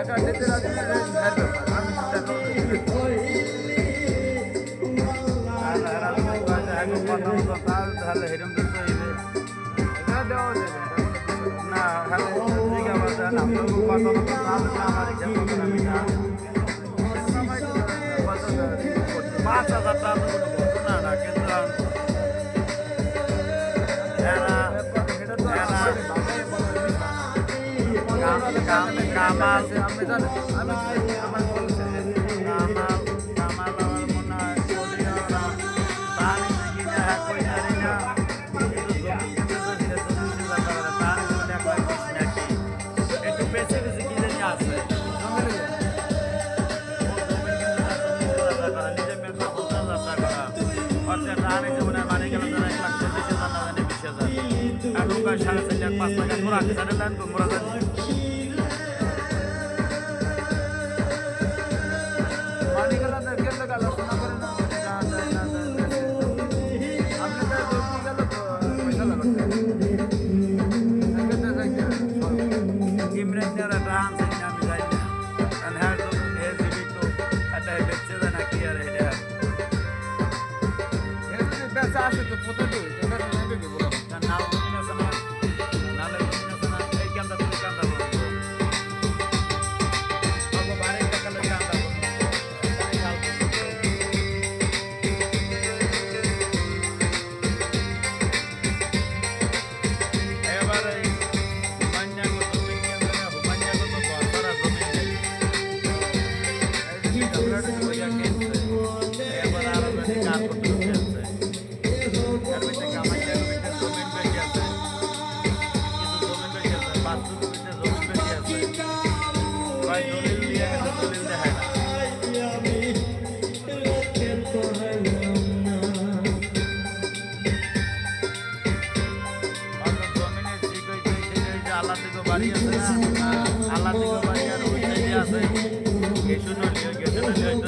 টাকা দিতে রাজি না এর ব্যাপার আমি চিন্তা করবো তাহলে হেরম তো এটা দেওয়া যাবে না হলে ঠিক আছে না আমরা কথা আমার আমি না 5,000 টাকা না না কিন্তু কামাল আমি জানি আমি আমার বলছি কামাল কামাল আমার মনে হয় চলিওরা পানি কিনা হ্যাঁ কই জানি না একটু বেশি বেশি কি জানি আছে নিজের মেয়ে 50,000 টাকা খরচা টানে যেমন মানে গেল তারা 1,40,000 না জানি 20,000 আর লোক 4.5 লাখ 5 লাখ মোরা কিসারে লান তো মোরা জানি পানি গেল না কেন গেল শোনা করে না আপনি তো দেখি গেল তো পয়সা লাগাতে ইমরান নেরা রান से আমি যাই না আর হ্যাঁ তো এই দিবি তো এটা বেচছে না কি আর এটা এর যদি বেচা আসে তো কত দিই এটা নেবে কি বলো না কম্বিনেশন না কম্বিনেশন এই কামটা তুমি কামটা করো বাবা বারে টাকা লাগে কামটা করো এবারে আল্লাহ থেকে বাড়ি আছে না আল্লাহ থেকে বাড়ি আর ওই সাইডে আছে গেছো না গেছো না